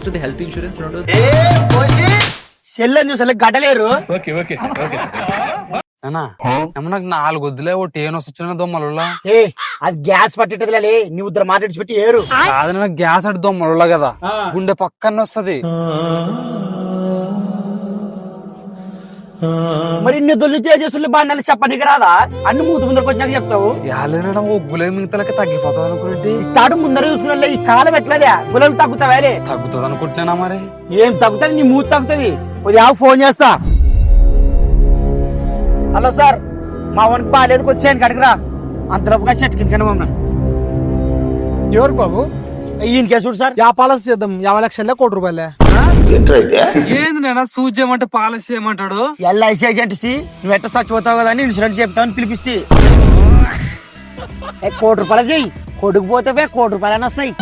to the health insurance? చెల్లెని చూసలే గడ్డలేరు. అన్నా నాకు 4 వద్దులే ఓ టేన్ వస్తున్నా దొమ్మలులా. ఏ అది గ్యాస్ పట్టేటదిలే, నీ ఉద్దర మాట్లాడి పెట్టి ఏరు. కాదు నాకు గ్యాస్ అంటే దొమ్మలులా కదా, గుండె పక్కన వస్తది. మరి ఇన్ని దొల్లి చేస్తులు బాగా చెప్పనికి రాదా? అన్ని మూత ముందరకు వచ్చినాక చెప్తావు. యాలేనా ఒగ్గులే మిగతాలకి తగ్గిపోతుంది అనుకుంటే తాడు ముందర చూసుకున్నా ఈ కాలం ఎట్లదే గులలు తగ్గుతావే. తగ్గుతుంది అనుకుంటున్నా. మరి ఏం తగ్గుతుంది? నీ మూత తగ్గుతుంది. కొద్దిగా ఫోన్ చేస్తా. హలో సార్, మా వానికి బాగాలేదు, వచ్చేయండి కడిగిరా. అంతలోపుగా చెట్టు కింద మమ్మల్ని. ఎవరు బాబు? ఈయనకే చూడు సార్. యా పాలసీ చేద్దాం, 50 లక్షలే, ₹1,00,00,000. ఏంది నేనా సూజ్ చేయమంటే పాలసీ చేయమంటాడు. ఎల్ఐసి ఏజెంట్సి నువ్వు ఎట్ట చచ్చిపోతావు కదా అని ఇన్సూరెన్స్ చెప్తావని పిలిపిస్తే ₹1,00,00,000 చెయ్యి. కొడుకు పోతే ₹1,00,00,000 వస్తాయి.